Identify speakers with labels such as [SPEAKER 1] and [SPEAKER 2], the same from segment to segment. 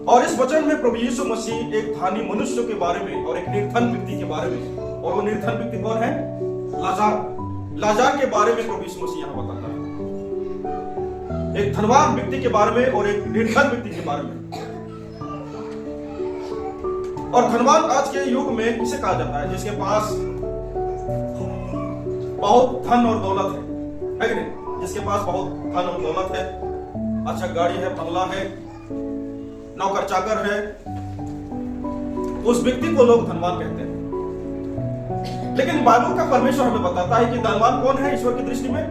[SPEAKER 1] और इस वचन में प्रभु यीशु मसीह एक धनी मनुष्य के बारे में और एक निर्धन व्यक्ति के बारे में, और वो निर्धन व्यक्ति कौन है? लाजार के बारे में प्रभु यीशु मसीह यहाँ बताता है। एक धनवान व्यक्ति के बारे में और एक निर्धन व्यक्ति के बारे में। और धनवान आज के युग में किसे कहा जाता है? जिसके पास बहुत धन और दौलत है कि नहीं? जिसके पास बहुत धन और दौलत है, अच्छा गाड़ी है, बंगला है, नौकर चाकर है, उस व्यक्ति को लोग धनवान कहते हैं। लेकिन बाइबल का परमेश्वर हमें बताता है कि धनवान कौन है ईश्वर की दृष्टि में?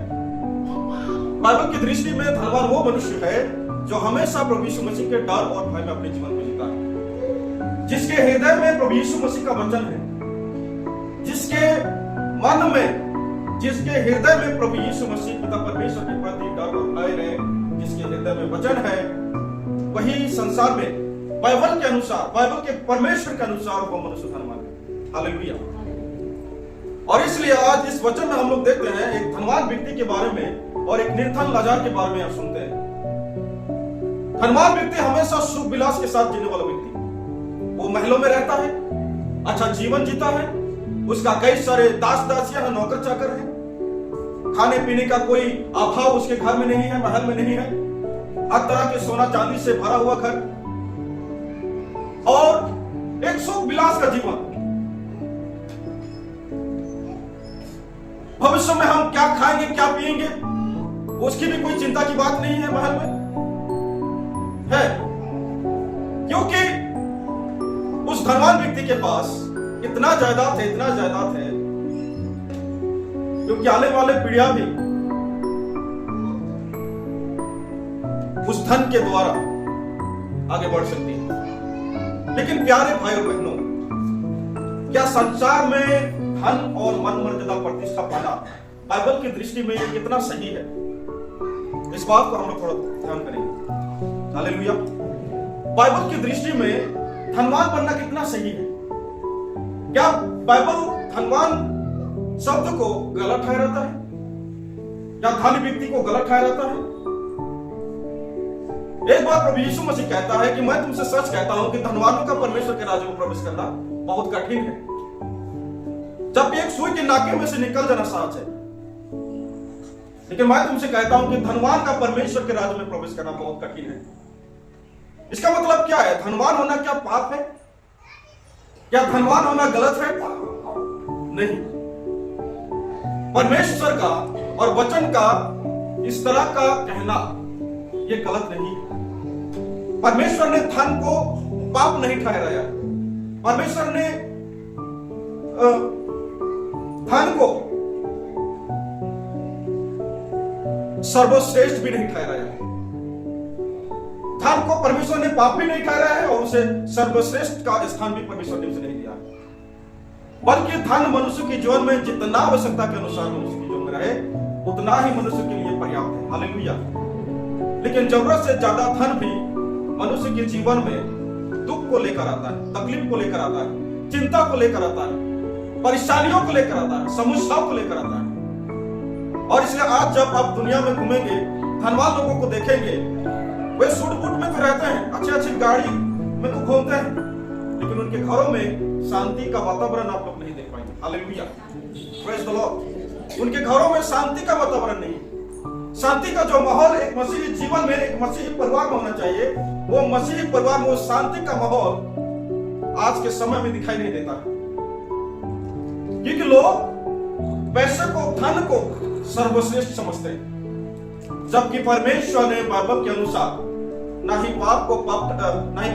[SPEAKER 1] बाइबल की दृष्टि में धनवान वो मनुष्य है जो हमेशा प्रभु यीशु मसीह के डर और भय में अपने जीवन को जीता है, जिसके हृदय में प्रभु यीशु मसीह का वचन है, जिसके मन में, जिसके हृदय में प्रभु यीशु मसीह पिता परमेश्वर के प्रति डर और भय है, जिसके हृदय में वचन है, वही संसार में बाइबल के अनुसार, बाइबल के परमेश्वर के अनुसार वो मनुष्य धनवान है। हालेलुया। और इसलिए आज इस वचन में हम लोग देखते हैं एक धनवान व्यक्ति के बारे में और एक निर्धन लाजार के बारे में आप सुनते हैं। धनवान व्यक्ति हमेशा सुख विलास के साथ जीने वाला व्यक्ति, वो महलों में रहता है, अच्छा जीवन जीता है, उसका कई सारे दास दासियां हैं, नौकर चाकर हैं, खाने पीने का कोई अभाव उसके घर में नहीं है, महल में नहीं है, हर तरह के सोना चांदी से भरा हुआ घर और एक सुख विलास का जीवन। भविष्य में हम क्या खाएंगे, क्या पिएंगे, उसकी भी कोई चिंता की बात नहीं है महल में है, क्योंकि उस धनवान व्यक्ति के पास इतना जायदाद है, इतना जायदाद है, क्योंकि आने वाले पीढ़ियां भी उस धन के द्वारा आगे बढ़ सकती है। लेकिन प्यारे भाई और बहनों, क्या संसार में धन और मन मर्यादा प्रतिष्ठा पाना बाइबल की दृष्टि में कितना सही है? इस बात को हम लोग थोड़ा ध्यान करेंगे। हालेलुया। बाइबल की दृष्टि में धनवान बनना कितना सही है? क्या बाइबल धनवान शब्द को गलत ठहराता है या धनी व्यक्ति को गलत ठहराता है? एक बात प्रभु यीशु मसीह कहता है कि मैं तुमसे सच कहता हूं कि धनवानों का परमेश्वर के राज्य में प्रवेश करना बहुत कठिन है, जब एक सुई के नाके में से निकल जाना सहज है, लेकिन मैं तुमसे कहता हूं कि धनवान का परमेश्वर के राज्य में प्रवेश करना बहुत कठिन है। इसका मतलब क्या है? धनवान होना क्या पाप है? क्या धनवान होना गलत है? नहीं। परमेश्वर का और वचन का इस तरह का कहना यह गलत नहीं है। परमेश्वर ने धन को पाप नहीं ठहराया। परमेश्वर ने धन को सर्वश्रेष्ठ भी नहीं ठहराया। धन को परमेश्वर ने पाप भी नहीं ठहराया है और उसे सर्वश्रेष्ठ का स्थान भी परमेश्वर ने उसे नहीं दिया, बल्कि धन मनुष्य के जीवन में जितना आवश्यकता के अनुसार मनुष्य के जीवन में रहे उतना ही मनुष्य के लिए पर्याप्त है। हालेलुया। लेकिन जरूरत से ज्यादा धन भी मनुष्य के जीवन में दुख को लेकर आता है, तकलीफ को लेकर आता है, चिंता को लेकर आता है, परेशानियों को लेकर आता है, समस्याओं को लेकर आता है। और इसलिए आज जब आप दुनिया में घूमेंगे, धनवान लोगों को देखेंगे, वे सूट बूट में तो रहते हैं, अच्छी अच्छी गाड़ी में तो घूमते हैं, लेकिन उनके घरों में शांति का वातावरण आप लोग नहीं देख पाएंगे। Hallelujah, praise the Lord. उनके घरों में शांति का वातावरण नहीं। शांति का जो माहौल एक मसीही जीवन में, एक मसीही परिवार में होना चाहिए, वो मसीही परिवार में वो शांति का माहौल आज के समय में दिखाई नहीं देता, क्योंकि लोग पैसे को, धन को सर्वश्रेष्ठ समझते हैं, जबकि परमेश्वर ने बाइबल के अनुसार ना ही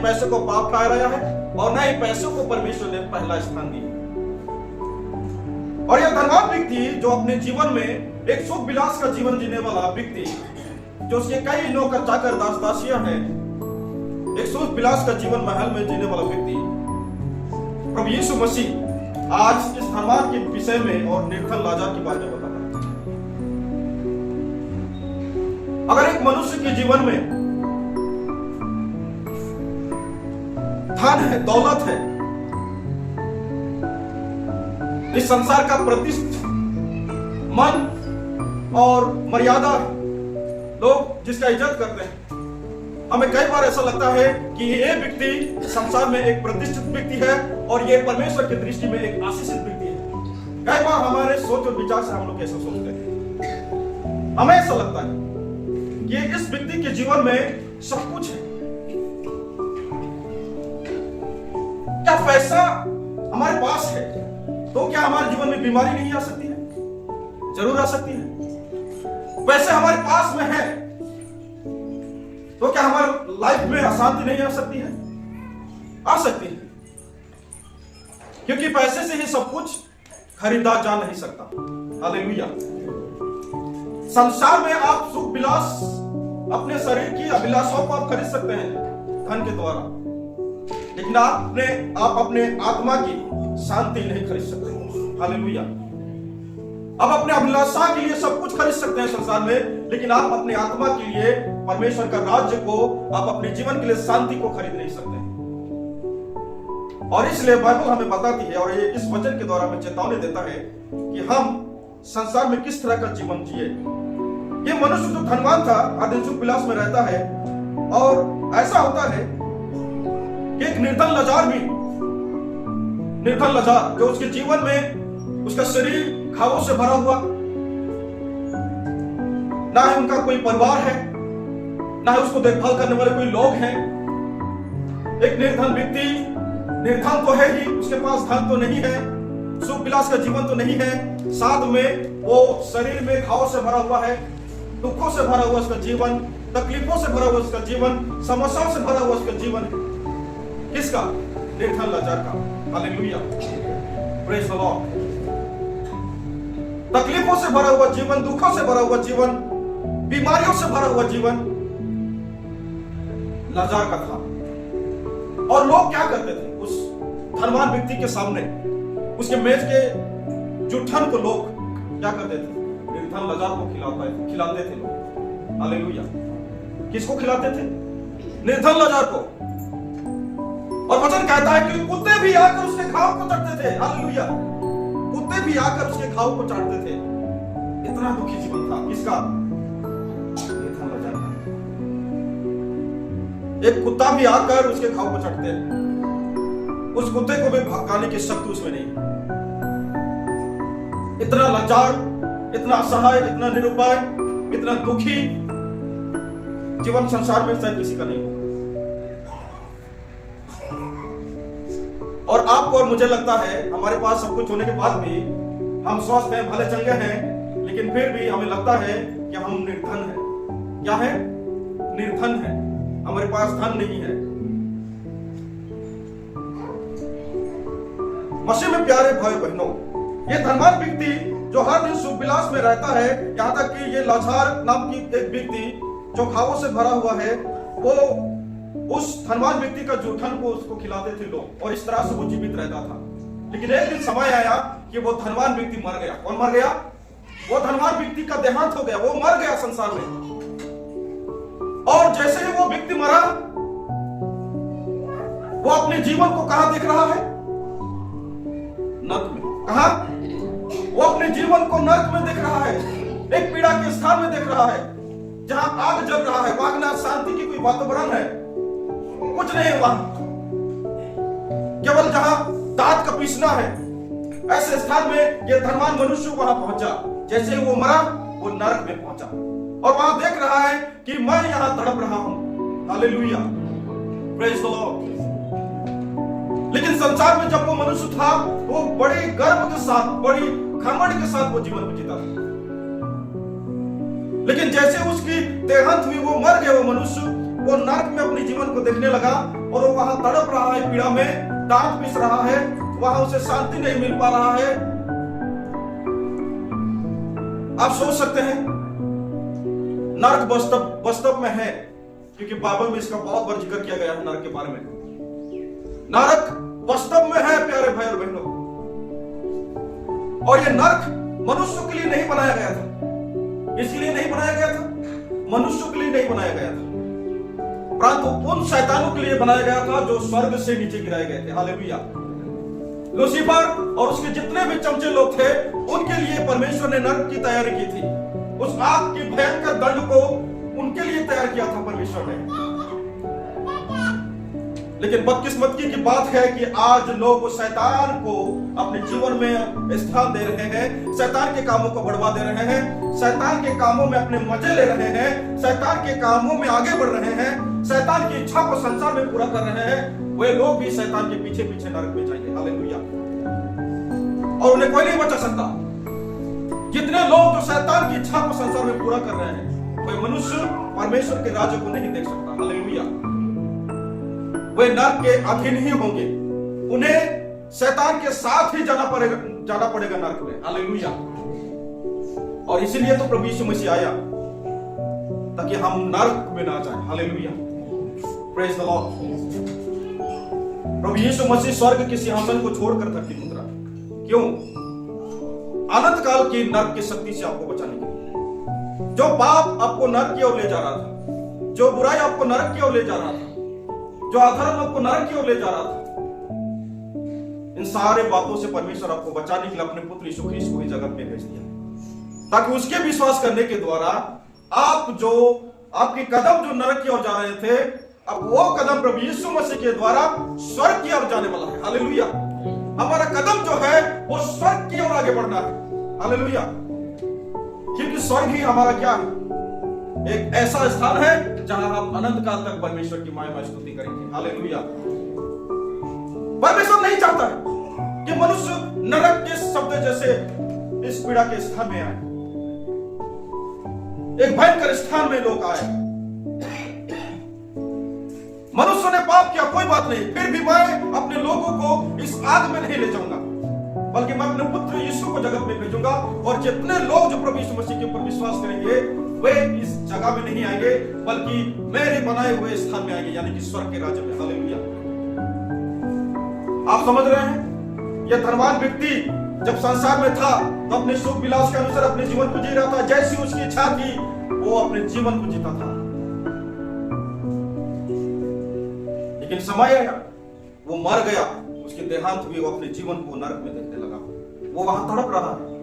[SPEAKER 1] पैसे को पाप ठहराया है और ना ही पैसों को परमेश्वर ने पहला स्थान दिया। और यह धनवान व्यक्ति जो अपने जीवन में एक सुख विलास का जीवन जीने वाला व्यक्ति, जो उसके कई नौकर चाकर दास दासियां हैं, एक सुख विलास का जीवन महल में जीने वाला व्यक्ति, प्रभु यीशु मसीह आज इस धनवान के विषय में और निर्धन लाजार के बारे में बताता है। अगर एक मनुष्य के जीवन में धन है, दौलत है, इस संसार का प्रतिष्ठा, मन और मर्यादा, लोग जिसका इज्जत करते हैं, हमें कई बार ऐसा लगता है कि ये व्यक्ति संसार में एक प्रतिष्ठित व्यक्ति है और ये परमेश्वर की दृष्टि में एक आशीषित व्यक्ति है। कई बार हमारे सोच और विचार से हम लोग ऐसा सोचते हैं, हमें ऐसा लगता है कि इस व्यक्ति के जीवन में सब कुछ है। क्या पैसा हमारे पास है तो क्या हमारे जीवन में बीमारी नहीं आ सकती है? जरूर आ सकती है। पैसे हमारे पास में है तो क्या हमारे लाइफ में अशांति नहीं आ सकती है? आ सकती है, क्योंकि पैसे से ही सब कुछ खरीदा जा नहीं सकता। हालेलुया। संसार में आप सुख विलास, अपने शरीर की अभिलाषाओं को आप खरीद सकते हैं धन के द्वारा, लेकिन आप अपने आत्मा की शांति नहीं खरीद सकते। हालेलुया। आप अपने अभिलाषा के लिए सब कुछ खरीद सकते हैं संसार में, लेकिन आप अपने आत्मा के लिए परमेश्वर का राज्य को, आप अपने जीवन के लिए शांति को खरीद नहीं सकते। और इसलिए बाइबल हमें बताती है और ये इस वचन के द्वारा हमें चेतावनी देता है कि हम संसार में किस तरह का जीवन जिए। ये मनुष्य जो धनवान था, हर दिन सुख विलास में रहता है, और ऐसा होता है कि एक निर्धन लाचार भी, निर्धन लाचार जो उसके जीवन में उसका शरीर घावों से भरा हुआ, ना ही उनका कोई परिवार है, ना ही उसको देखभाल करने वाले कोई लोग हैं। एक निर्धन व्यक्ति, निर्धन तो है ही, उसके पास धन तो नहीं है, सुख विलास का जीवन तो नहीं है, साथ में वो शरीर में घावों से भरा हुआ है, दुखों से भरा हुआ उसका जीवन, तकलीफों से भरा हुआ उसका जीवन, समस्याओं से भरा हुआ उसका जीवन है। किसका? निर्धन लाचार का। हालेलुया। Praise the Lord. तकलीफों से भरा हुआ जीवन, दुखों से भरा हुआ जीवन, बीमारियों से भरा हुआ जीवन लाचार का था। और लोग क्या करते थे? उस धनवान व्यक्ति के सामने, उसके मेज के जुठन को लोग क्या करते थे? निर्धन लाचार को खिलाते थे लोग। हालेलुया। किसको खिलाते थे? निर्धन लाचार को। और वचन कहता है कि कुत्ते भी आकर उसके घाव को चाटते थे। हालेलुया। कुत्ते भी आकर उसके घाव को चाटते थे। इतना दुखी जीवन था। किसका? निर्धन लाचार का। एक कुत्ता भी आकर उसके घाव को चाटते हैं, उस कुत्ते को भी भगाने की शक्ति उसमें नहीं। इतना लाचार, इतना असहाय, इतना निरुपाय, इतना दुखी जीवन संसार में शायद किसी का नहीं हो। और आपको और मुझे लगता है हमारे पास सब कुछ होने के बाद भी हम स्वस्थ हैं, भले चंगे हैं, लेकिन फिर भी हमें लगता है कि हम निर्धन हैं। क्या है? निर्धन है। हमारे पास धन नहीं है। मसीह में प्यारे भाई बहनों, ये धनवान व्यक्ति जो हर दिन सुख विलास में रहता है, यहाँ तक कि ये लाचार नाम की एक व्यक्ति जो घावों से भरा हुआ है, वो उस धनवान व्यक्ति का जूठन को उसको खिलाते थे लोग, और इस तरह से वो जीवित रहता था। लेकिन एक दिन समय आया कि वो धनवान व्यक्ति मर गया। कौन मर गया? वो धनवान व्यक्ति का देहांत हो गया, वो मर गया संसार में। और जैसे ही वो व्यक्ति मरा, वो अपने जीवन को कहां देख रहा है? नर्क में। कहां? वो अपने जीवन को नर्क में देख रहा है, एक पीड़ा के स्थान में देख रहा है, जहां आग जल रहा है, वहां ना शांति की कोई वातावरण है, कुछ नहीं है वहां, केवल जहां दांत का पीसना है। ऐसे स्थान में ये धनवान मनुष्य वहां पहुंचा। जैसे ही वो मरा, वो नरक में पहुंचा और वहां देख रहा है कि मैं यहां तड़प रहा हूं। हालेलुया। Praise the Lord. लेकिन संसार में जब वो मनुष्य था, वो बड़े गर्व के साथ, बड़ी घमंड के साथ वो जीवन को जीता था। लेकिन जैसे उसकी देहांत हुई, वो मर गया, वो मनुष्य वो नरक में अपने जीवन को देखने लगा और वो वहां तड़प रहा है, पीड़ा में दांत पीस रहा है, वहां उसे शांति नहीं मिल पा रहा है। आप सोच सकते हैं नरक वास्तव में है, क्योंकि बाइबल में इसका बहुत बार जिक्र किया गया है नरक के बारे में। नरक वास्तव में है प्यारे भाई और बहनों, और ये नरक मनुष्यों के लिए नहीं बनाया गया था। इसलिए नहीं बनाया गया था, मनुष्यों के लिए नहीं बनाया गया था, परंतु उन शैतानों के लिए बनाया गया था जो स्वर्ग से नीचे गिराए गए थे। हालेलुया। लूसीफर और उसके जितने भी चमचे लोग थे, उनके लिए परमेश्वर ने नरक की तैयारी की थी। उस आग की भयंकर दंड को उनके लिए तैयार किया था परमेश्वर ने। लेकिन बदकिस्मती की बात है कि आज लोग शैतान को अपने जीवन में स्थान दे रहे हैं, शैतान के कामों को बढ़वा दे रहे हैं, शैतान के कामों में अपने मजे ले रहे हैं, शैतान के कामों में आगे बढ़ रहे हैं, शैतान की इच्छा को संसार में पूरा कर रहे हैं। वे लोग भी शैतान के पीछे पीछे नरक में जाएंगे। हालेलुया। और उन्हें कोई नहीं बचा सकता। जितने लोग जो शैतान की इच्छा को संसार में पूरा कर रहे हैं, कोई मनुष्य परमेश्वर के राज्य को नहीं देख सकता। हालेलुया। वे नरक के अधीन ही होंगे, उन्हें शैतान के साथ ही जाना पड़ेगा नरक में। हालेलुया। और इसीलिए तो प्रभु यीशु मसीह आया, ताकि हम नरक में ना जाएं। हालेलुया। Praise the Lord. प्रभु यीशु मसीह स्वर्ग के सिंहासन को छोड़कर धरती में उतरा। क्यों? अनंत काल की नरक की शक्ति से आपको बचाने के लिए। जो पाप आपको नरक की ओर ले जा रहा था, जो बुराई आपको नरक की ओर ले जा रहा था, जो अधर्म आपको नरक की ओर ले जा रहा था, इन सारे बातों से परमेश्वर आपको बचाने के लिए अपने पुत्र यीशु ख्रीस्त को इस जगत में भेज दिया, ताकि उसके विश्वास करने के द्वारा आपके कदम जो नरक की ओर जा रहे थे, अब वो कदम प्रभु यीशु मसीह के द्वारा स्वर्ग की ओर जाने वाला है। हालेलुया। हमारा कदम जो है वो स्वर्ग की ओर आगे बढ़ना है। हालेलुया। क्योंकि स्वर्ग ही हमारा क्या है? एक ऐसा स्थान है जहां हम अनंत काल तक परमेश्वर की महिमा स्तुति करेंगे। हालेलुया। परमेश्वर नहीं चाहता है कि मनुष्य नरक के शब्द जैसे इस पीड़ा के स्थान में आए, एक भयंकर स्थान में लोग आए। मनुष्य ने पाप किया, कोई बात नहीं, फिर भी मैं अपने लोगों को इस आग में नहीं ले जाऊंगा, बल्कि मैं अपने पुत्र यीशु को जगत में भेजूंगा। और जितने लोग जो प्रभु यीशु मसीह के ऊपर विश्वास करेंगे, वे इस जगह में नहीं आएंगे, बल्कि मेरे बनाए हुए स्थान में आएंगे, यानी कि स्वर्ग के राज्य में। हालेलुया। आप समझ रहे हैं? यह धनवान व्यक्ति जब संसार में था तो अपने सुख विलास के अनुसार अपने जीवन को जी रहा था। जैसी उसकी इच्छा थी वो अपने जीवन को जीता था। लेकिन समय आया, वो मर गया, उसके देहांत हुई, वो अपने जीवन को नरक में देखने लगा, वो वहां तड़प रहा है।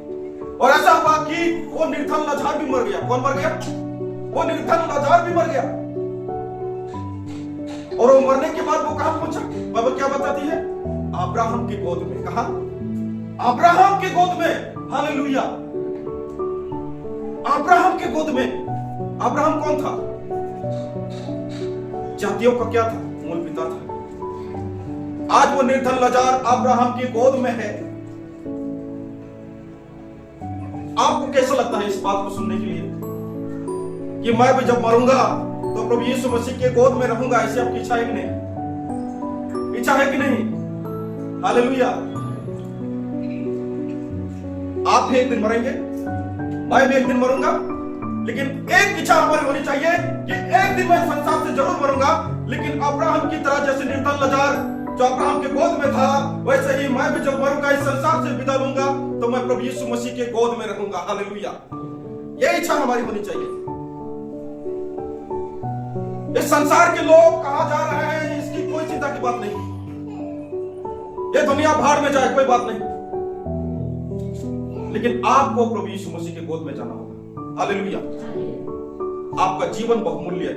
[SPEAKER 1] और ऐसा हुआ कि वो निर्धन लाज़ार भी मर गया। कौन मर गया? वो निर्धन लाज़ार भी मर गया। और वो मरने के बाद वो कहां पहुंचा? बाइबल क्या बताती है? अब्राहम की गोद में। कहा? अब्राहम की गोद में। हालेलुया। अब्राहम की गोद में। अब्राहम कौन था? जातियों का क्या था? मूल पिता था। आज वो निर्धन लाज़ार अब्राहम की गोद में है। आपको कैसा लगता है इस बात को सुनने के लिए कि मैं भी जब मरूंगा तो प्रभु यीशु मसीह के गोद में रहूंगा? ऐसी आपकी इच्छा है कि नहीं? इच्छा है कि नहीं? हालेलुया। आप भी एक दिन मरेंगे, मैं भी एक दिन मरूंगा, लेकिन एक इच्छा हमारी होनी चाहिए कि एक दिन मैं संसार से जरूर मरूंगा, लेकिन अब्राहम की तरह, जैसे निर्धन लाज़ार जो अब्राहम के गोद में था, वैसे ही मैं भी जब मरूंगा, इस संसार से विदा लूंगा, तो मैं प्रभु यीशु मसीह के गोद में रहूंगा। हालेलुया। यह इच्छा हमारी होनी चाहिए। इस संसार के लोग कहां जा रहे हैं इसकी कोई चिंता की बात नहीं। ये दुनिया भाड़ में जाए, कोई बात नहीं, लेकिन आपको प्रभु यीशु मसीह के गोद में जाना होगा। हालेलुया। आपका जीवन बहुमूल्य है।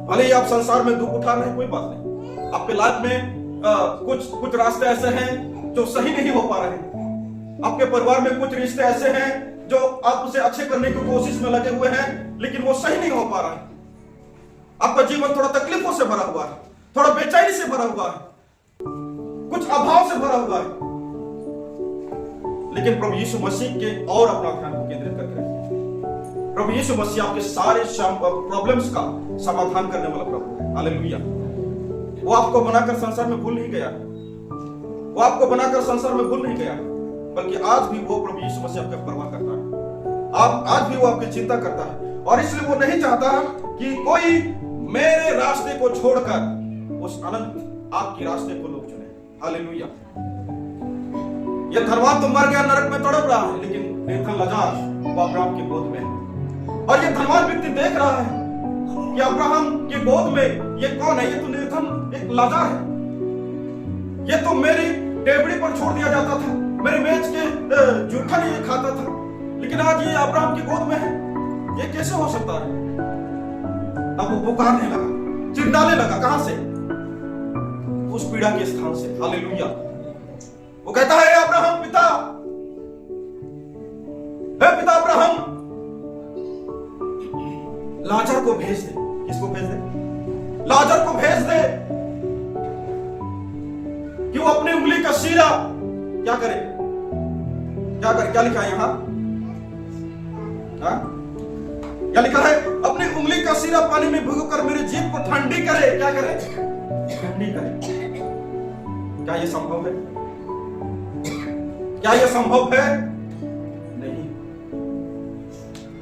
[SPEAKER 1] भले ही आप संसार में दुख उठा रहे हैं, कोई बात नहीं। आपके लाइफ में कुछ रास्ते ऐसे हैं जो सही नहीं हो पा रहे हैं। आपके परिवार में कुछ रिश्ते ऐसे हैं जो आप उसे अच्छे करने की कोशिश में लगे हुए हैं, लेकिन वो सही नहीं हो पा रहा है। आपका जीवन थोड़ा तकलीफों से भरा हुआ है, थोड़ा बेचैनी से भरा हुआ है, कुछ अभाव से भरा हुआ है, लेकिन प्रभु यीशु मसीह के और अपना ध्यान को केंद्रित करके रखिए। प्रभु यीशु मसीह आपके सारे प्रॉब्लम्स का समाधान करने वाला प्रभु है। हालेलुया। वो आपको बनाकर संसार में भूल नहीं गया, वो आपको बनाकर संसार में भूल नहीं गया, बल्कि आज भी वो प्रभु यीशु मसीह आपकी परवाह करता है। आज भी वो आपकी चिंता करता है, और इसलिए वो नहीं चाहता कि कोई मेरे रास्ते को छोड़कर उस अनंत आपके रास्ते को लोग चुने। हालेलुया। ये धनवान तो मर गया, नरक में तड़प रहा है, लेकिन निर्धन लाज़ार वो अब्राहम की गोद में है। और ये धनवान व्यक्ति देख रहा है कि अब्राहम की गोद में ये कौन है? ये तो निर्धन एक लाज़ार है। ये तो मेरी टेबड़ी पर छोड़ दिया जाता था, मेरे मेज के जूठा नहीं खाता था, लेकिन आज ये अब्राहम की गोद में है। ये कैसे हो सकता है? अब वो पुकारने लगा, चिल्लाने लगा। कहां से? उस पीड़ा के स्थान से। हालेलुया। वो कहता है अब्राहम पिता, हे पिता अब्राहम, लाजर को भेज दे। किसको भेज दे? लाजर को भेज दे कि वो अपनी उंगली का सीरा क्या करे? क्या करे? क्या लिखा है यहां? क्या लिखा है? अपनी उंगली का सीरा पानी में भिगोकर मेरी जीभ को ठंडी करे। क्या करे? ठंडी करे। क्या यह संभव है? क्या यह संभव है? नहीं।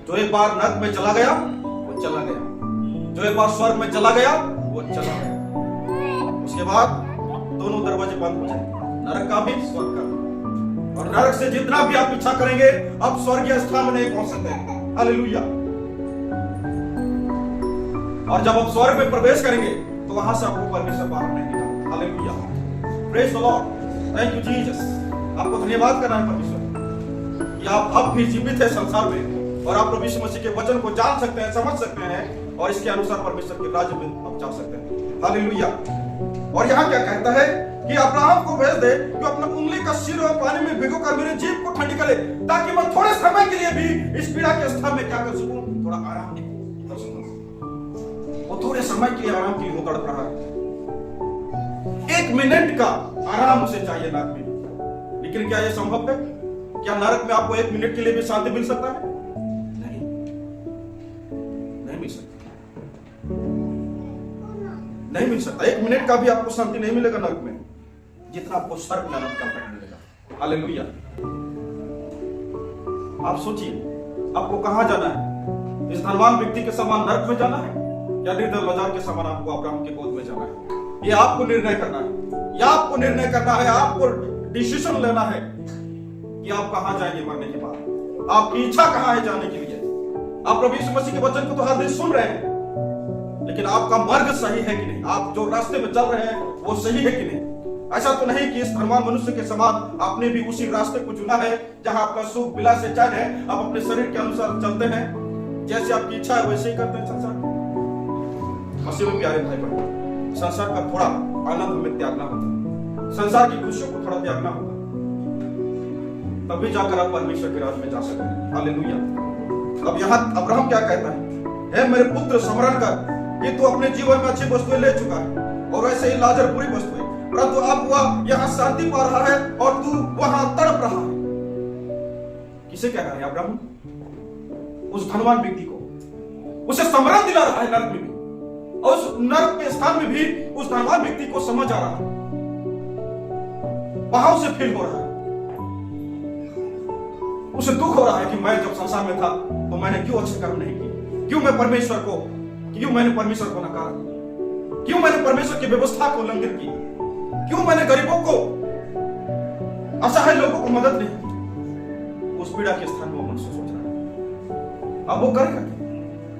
[SPEAKER 1] जो एक बार नरक में चला गया वो चला गया, जो एक बार स्वर्ग में चला गया वो चला गया। उसके बाद दोनों दरवाजे बंद हो जाएंगे, नरक का भी स्वर्ग का भी। और नरक से जितना भी आप पीछा करेंगे अब स्वर्गीय स्थान में नहीं पहुंच सकते। हालेलुया। और जब आप स्वर्ग में प्रवेश करेंगे तो वहां से आपको परमेश्वर बाहर नहीं निकालेगा। Hallelujah. Praise the Lord. Thank you Jesus. आपको धन्यवाद करना है परमेश्वर कि आप अब भी जीवित है संसार में, और आप प्रभु यीशु मसीह के वचन को जान सकते हैं, समझ सकते हैं, और इसके अनुसार परमेश्वर के राज्य में आप जा सकते हैं। हालेलुया। और यहाँ क्या कहता है कि अब्राहम को भेज दे कि अपना उंगली का सिर और पानी में भिगोकर मेरी जीभ को ठंडी करे, ताकि मैं थोड़े समय के लिए भी इस पीड़ा के स्थान में क्या कर सकूं? थोड़ा आराम कर सकूं। वो थोड़े समय के लिए आराम के लिए तड़प रहा है। 1 मिनट का आराम उसे चाहिए नरक में। लेकिन क्या यह संभव है? क्या नरक में आपको 1 मिनट के लिए भी शांति मिल सकता है? नहीं मिल सकता। नहीं मिल सकता। 1 मिनट का भी आपको शांति नहीं मिलेगा नरक में, जितना आपको स्वर्ग में आनंद का मिलेगा। हालेलुया। आप सोचिए, आपको कहां जाना है? इस धनवान व्यक्ति के समान नरक में जाना है, या निर्धन लाजर के समान आपको अब्राहम के गोद में जाना है? ये आपको निर्णय करना है। यह आपको निर्णय करना है, आपको डिसीजन लेना है कि आप कहां जाएंगे मरने के बाद। आपकी इच्छा कहां है जाने के लिए? आप प्रभु यीशु मसीह के वचन को तो हर दिन सुन रहे हैं, लेकिन आपका मार्ग सही है कि नहीं? आप जो रास्ते में चल रहे हैं वो सही है कि नहीं? ऐसा तो नहीं कि इस धनवान मनुष्य के समान आपने भी उसी रास्ते को चुना है जहां आपका सुख विलास से चैन है, आप अपने शरीर के अनुसार चलते हैं, जैसे आपकी इच्छा है वैसे ही करते हैं संसार। मसीह में प्यारे भाई बहन, संसार का थोड़ा आनंद हमें त्यागना होगा, संसार की खुशियों को थोड़ा त्यागना होगा, तभी जाकर आप परमेश्वर के राज्य में जा सकते हैं। हालेलुया। अब यहाँ अब्राहम क्या कहता है? हे मेरे पुत्र, स्मरण कर कि तू अपने जीवन में अच्छी वस्तुएं ले चुका है, और वैसे ही लाजर बुरी वस्तुएं, परंतु अब वह यहाँ शांति पा रहा है और तू वहां तड़प रहा है। किसे कह रहा है अब्राहम? उस धनवान व्यक्ति को। उसे स्मरण दिला रहा है नरक में भी, और उस नरक के स्थान में भी उस धनवान व्यक्ति को समझ आ रहा है, वहां उसे फील हो रहा है, उसे दुख हो रहा है कि मैं जब संसार में था तो मैंने क्यों अच्छे कर्म नहीं किए, क्यों मैंने परमेश्वर को नकारा, क्यों मैंने परमेश्वर की व्यवस्था को उल्लंघन की, क्यों मैंने गरीबों को, असहाय लोगों को मदद नहीं की। उस पीड़ा के स्थान में वो मनुष्य सोच रहा है। अब वो करेगा,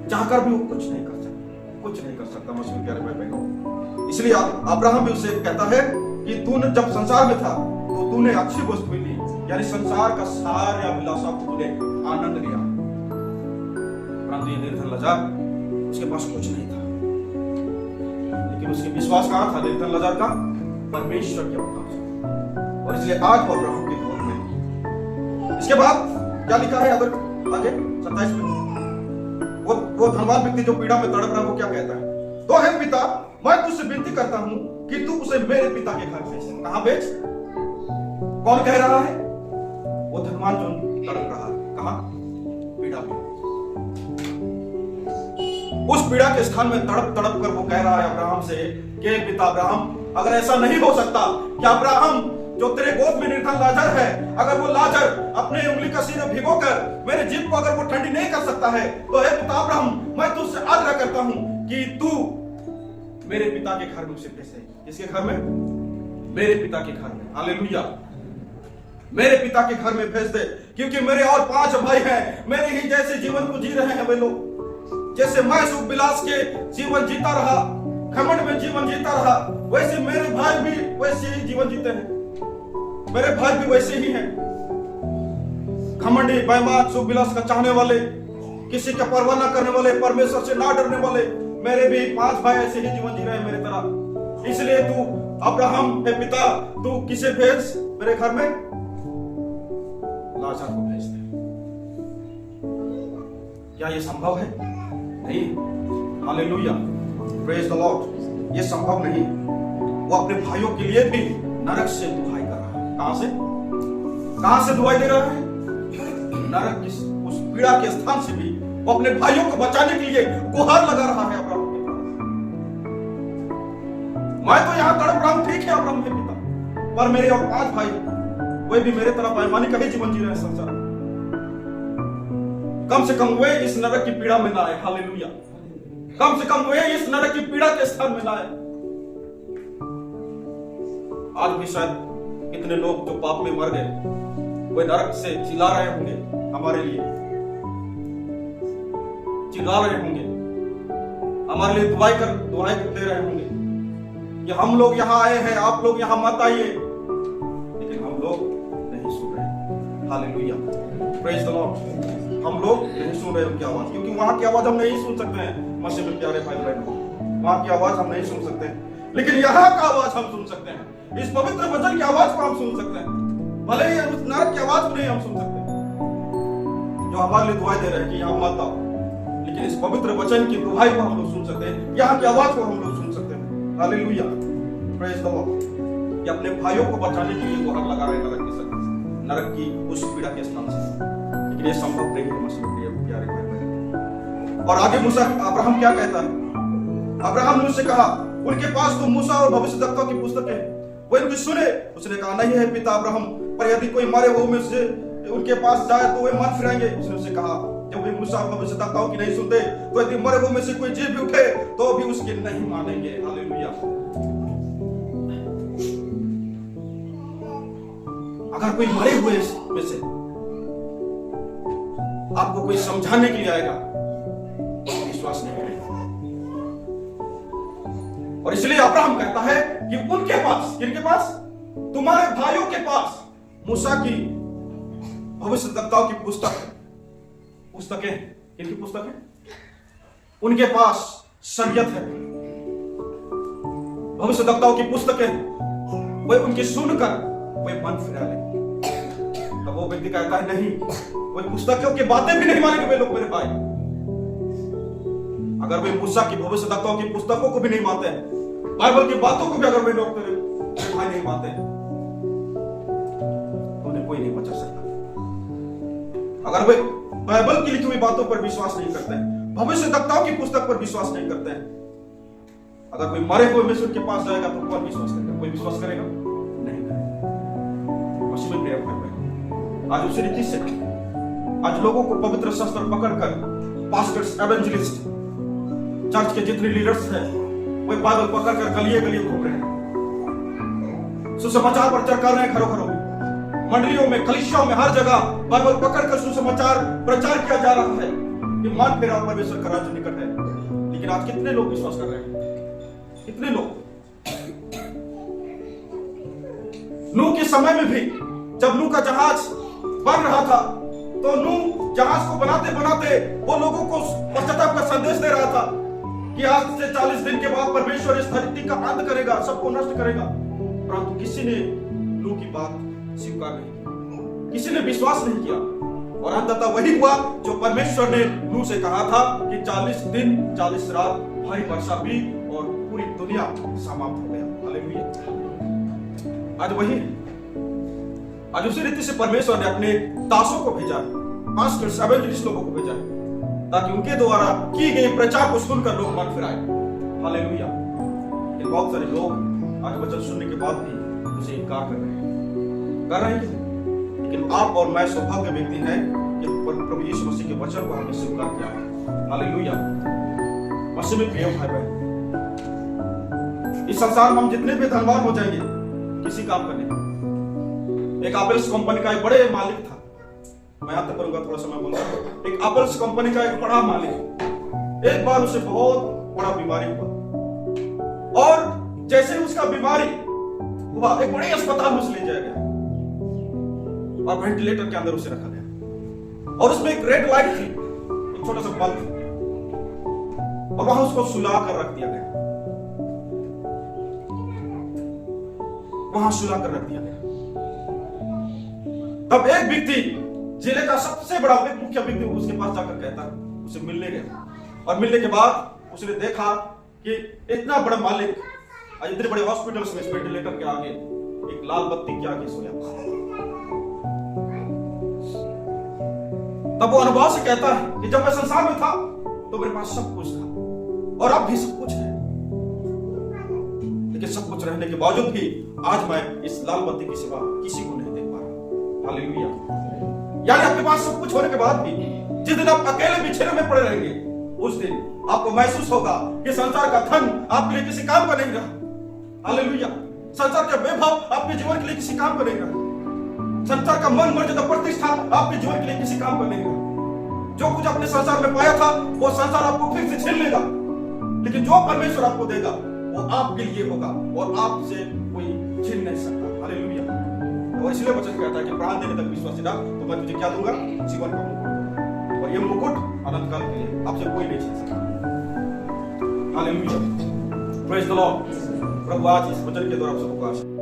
[SPEAKER 1] चाहकर भी वो कुछ नहीं कर सकता, कुछ नहीं कर सकता। मसीह प्यारे भाई बहनों, इसलिए अब्राहम भी उसे कहता है कि तूने जब संसार में था तो तूने अच्छी वस्तुएं ली, यानी संसार का सारा विलासा को तूने आनंद लिया, परंतु ये निर्धन लाजर, उसके पास कुछ नहीं था, लेकिन उसके विश्वास कहां था? निर्धन लाजर का परमेश्वर के ऊपर। और इसलिए आज वो अब्राहम के गोद में। इसके बाद क्या लिखा है अगर आगे 27 में? वो धनवान व्यक्ति जो पीड़ा में तड़प रहा है वो क्या कहता है? तो हे पिता, मैं तुझसे विनती करता हूं कि तू उसे मेरे पिता के घर भेज। कहां भेज? कौन कह रहा है? वो धनवान जो तड़प रहा है, कहां? पीड़ा में। उस पीड़ा के स्थान में तड़प तड़प कर वो कह रहा है अब्राहम से कि पिता अब्राहम, अगर ऐसा नहीं हो सकता कि अब्राहम जो तेरे गोद में निर्धन लाजर है, अगर वो लाजर अपने उंगली का सिर भिगोकर मेरे जीभ को अगर वो ठंडी नहीं कर सकता है, तो हे पिता अब्राहम, मैं तुझसे आग्रह करता हूं कि तू मेरे पिता के घर में उसे भेज दे। किसके घर में? मेरे पिता के घर में। हालेलुया। मेरे पिता के घर में भेज दे, क्योंकि मेरे और 5 भाई हैं, मेरे ही जैसे जीवन को जी रहे हैं वे लोग। जैसे मैं सुख विलास के जीवन जीता रहा, घमंड में जीवन जीता रहा, वैसे मेरे भाई भी वैसे ही जीवन जीते हैं। मेरे भाई भी वैसे ही हैं, घमंडी, बेईमान, सुख विलास का चाहने वाले, किसी का परवाह न करने वाले, परमेश्वर से ना डरने वाले। मेरे भी 5 भाई ऐसे ही जीवन जी रहे हैं मेरी तरह। इसलिए तू अब्राहम के पिता, तू किसे भेज मेरे घर में? लाजर को भेज दे। क्या ये संभव है? नहीं। Hallelujah, praise the Lord. ये संभव नहीं। वो अपने भाइयों के लिए भी नरक से दुहाई कर रहा है। कहां से दुहाई दे रहा है? नरक की उस पीड़ा के स्थान से भी वो अपने भाइयों को बचाने के लिए गुहार लगा रहा है अब्राहम के पास। मैं तो यहां तड़प रहा हूं, ठीक है अब्राहम के पिता, पर मेरे और 5 भाई वे भी मेरे तरह बेईमानी का ही जीवन जी रहे हैं संसार। कम से कम वे इस नरक की पीड़ा में ना आए। हालेलुया, कम से कम वे इस नरक की पीड़ा के स्थान में ना आए। आज भी शायद कितने लोग जो पाप में मर गए वे नरक से चिल्ला रहे होंगे, हमारे लिए चिल्ला रहे होंगे, हमारे लिए दुआई दे रहे होंगे कि हम लोग यहां आए हैं, आप लोग यहां मत आइए, लेकिन हम लोग नहीं सुन रहे। Hallelujah, praise the Lord. हम लोग नहीं सुन रहे उनकी आवाज, क्योंकि वहां की आवाज हम नहीं सुन सकते हैं। मसीह में प्यारे भाई बहनों, वहां की आवाज हम नहीं सुन सकते हैं, लेकिन यहाँ का आवाज हम सुन सकते हैं। इस पवित्र वचन की आवाज को हम सुन सकते हैं, भले ही उस नरक की आवाज को नहीं हम सुन सकते जो हमारे लिए दुआई दे रहे हैं कि यहाँ मत आओ, लेकिन इस पवित्र वचन की दुहाई को हम लोग सुन सकते हैं, यहाँ की आवाज को हम लोग सुन सकते हैं। Hallelujah, praise the Lord. ये अपने भाइयों को बचाने के लिए गुहार लगा रहे हैं नरक की उस पीड़ा के स्थान से, लेकिन ये संभव नहीं है मसीह में प्यारे भाई बहन। और आगे मूसा अब्राहम क्या कहता है? अब्राहम ने उससे कहा, उनके पास तो मूसा और भविष्यद्वक्ताओं की पुस्तक है, वो इनकी सुने। उसने कहा, नहीं है पिता अब्राहम, पर यदि कोई मरे हुए में से उनके पास जाए तो वे मन फिराएंगे। उसने उससे कहा, जब वे मूसा और भविष्यद्वक्ताओं की नहीं सुनते तो यदि मरे हुए में से कोई जीव भी उठे तो भी उसके नहीं मानेंगे। हालेलुया। अगर कोई मरे हुए में से आपको कोई समझाने के लिए आएगा, विश्वास नहीं करेगा। और इसलिए अब्राहम कहता है कि उनके पास, किनके पास? तुम्हारे भाइयों के पास मूसा की भविष्यद्वक्ताओं की पुस्तकें, किनकी पुस्तकें? उनके पास शरीयत है, भविष्यद्वक्ताओं की पुस्तकें, वे उनकी सुनकर वे मन फिरा ले। तब वो व्यक्ति कहता है, नहीं, वे पुस्तकों की बातें भी नहीं मानेंगे वे लोग मेरे भाई। अगर वे मूसा की भविष्यद्वक्ताओं की पुस्तकों को भी नहीं मानते हैं, बाइबल की बातों को भी अगर वे लोग तेरे भाई नहीं मानते हैं, तो उन्हें कोई नहीं बचा सकता। अगर वे बाइबल की लिखी हुई बातों पर विश्वास नहीं करते हैं, भविष्यद्वक्ताओं की पुस्तक पर विश्वास नहीं करते हैं, अगर कोई मरे हुए में से उनके पास जाएगा तो कौन विश्वास करेगा? कोई विश्वास करेगा? नहीं करेगा। मसीह में प्रिय भाई, आज उसी रीति से आज लोगों को पवित्र शास्त्र पकड़कर पास्टर्स, एवेंजलिस्ट, चर्च के जितने लीडर्स हैं, वे बाइबल पकड़कर गलिए घूम रहे हैं, सुसमाचार प्रचार कर रहे हैं, घरों घरों में, मंडलियों में, कलीसियाओं में, हर जगह बाइबल पकड़कर सुसमाचार प्रचार किया जा रहा है कि मन फिराओ, परमेश्वर का राज्य निकट है। लेकिन आज कितने लोग विश्वास कर रहे हैं? कितने लोग? नूह के समय में भी जब नूह का जहाज बन रहा था, तो नूह जहाज को बनाते बनाते वो लोगों को पश्चाताप का संदेश दे रहा था कि आज से 40 दिन के बाद परमेश्वर इस धरती का अंत करेगा, सबको नष्ट करेगा। परंतु किसी ने नूह की बात स्वीकार नहीं किया, किसी ने विश्वास नहीं किया, और अंततः वही हुआ जो परमेश्वर ने नूह से कहा था कि 40 दिन 40 रात भारी वर्षा हुई और पूरी दुनिया समाप्त हो गया। हालेलुया। आज वही, आज उसी रीति से परमेश्वर ने अपने दासों को भेजा, पास्टर्स, एवेंजलिस्ट लोगों को भेजा, ताकि उनके द्वारा की गई प्रचार को सुनकर लोग मन फिराए। हालेलुया। लेकिन बहुत सारे लोग आज वचन सुनने के बाद भी उसे इनकार कर रहे हैं कि, लेकिन आप और मैं सौभाग्य व्यक्ति हैं कि प्रभु यीशु मसीह के वचन को हमने स्वीकार किया। हालेलुया। मसीह में प्रिय भाई बहन, इस संसार में हम जितने भी धनवान हो जाएंगे, किसी काम का नहीं। एक एप्पल्स कंपनी का एक बड़े मालिक था, मैं यहां तक करूंगा, थोड़ा समय बोलूंगा। एक एप्पल्स कंपनी का एक बड़ा मालिक, एक बार उसे बहुत बड़ा बीमारी हुआ, और जैसे उसका बीमारी हुआ, एक बड़े अस्पताल में उसे ले जाया गया और वेंटिलेटर के अंदर उसे रखा गया, और उसमें एक रेड लाइट थी, एक छोटा सा बल्ब, और वहां उसको सुला कर रख दिया गया। वहां सुला कर रख दिया गया। तब एक व्यक्ति, जिले का सबसे बड़ा मुख्य व्यक्ति, उसके पास जाकर कहता है, उसे मिलने गया, और मिलने के बाद उसने देखा कि इतना बड़ा मालिक इतने बड़े हॉस्पिटल्स में वेंटिलेटर के आगे एक लाल बत्ती के आगे सोया। तब वो अनुभव से कहता है कि जब मैं संसार में था तो मेरे पास सब कुछ था और अब भी सब कुछ है, लेकिन सब कुछ रहने के बावजूद भी आज मैं इस लाल बत्ती की सिवा किसी को नहीं देख पा रहा। हालेलुया। यानी आपके पास सब कुछ होने के बाद भी जिस दिन आप अकेले बिछेरे में पड़े रहेंगे, उस दिन आपको महसूस होगा कि संसार का धन आपके लिए किसी काम का नहीं रहा। हालेलुया। संसार का वैभव आपके जीवन के लिए किसी काम का नहीं रहा। संसार का मन मर्यादा प्रतिष्ठा आपके जीवन के लिए किसी काम का नहीं रहा। जो कुछ आपने संसार में पाया था वो संसार आपको फिर से छीन लेगा, लेकिन जो परमेश्वर आपको देगा वो आपके लिए होगा और आपसे कोई छीन नहीं सकता। हालेलुया। और इसलिए वचन कहता है कि प्राण देने तक विश्वासी रहा तो मैं तुझे क्या दूंगा? जीवन का मुकुट। और ये मुकुट अनंत काल के लिए आपसे कोई नहीं छीन सकता। हालेलुया। Praise the Lord. प्रभु आज इस वचन के द्वारा आप सबको आशीष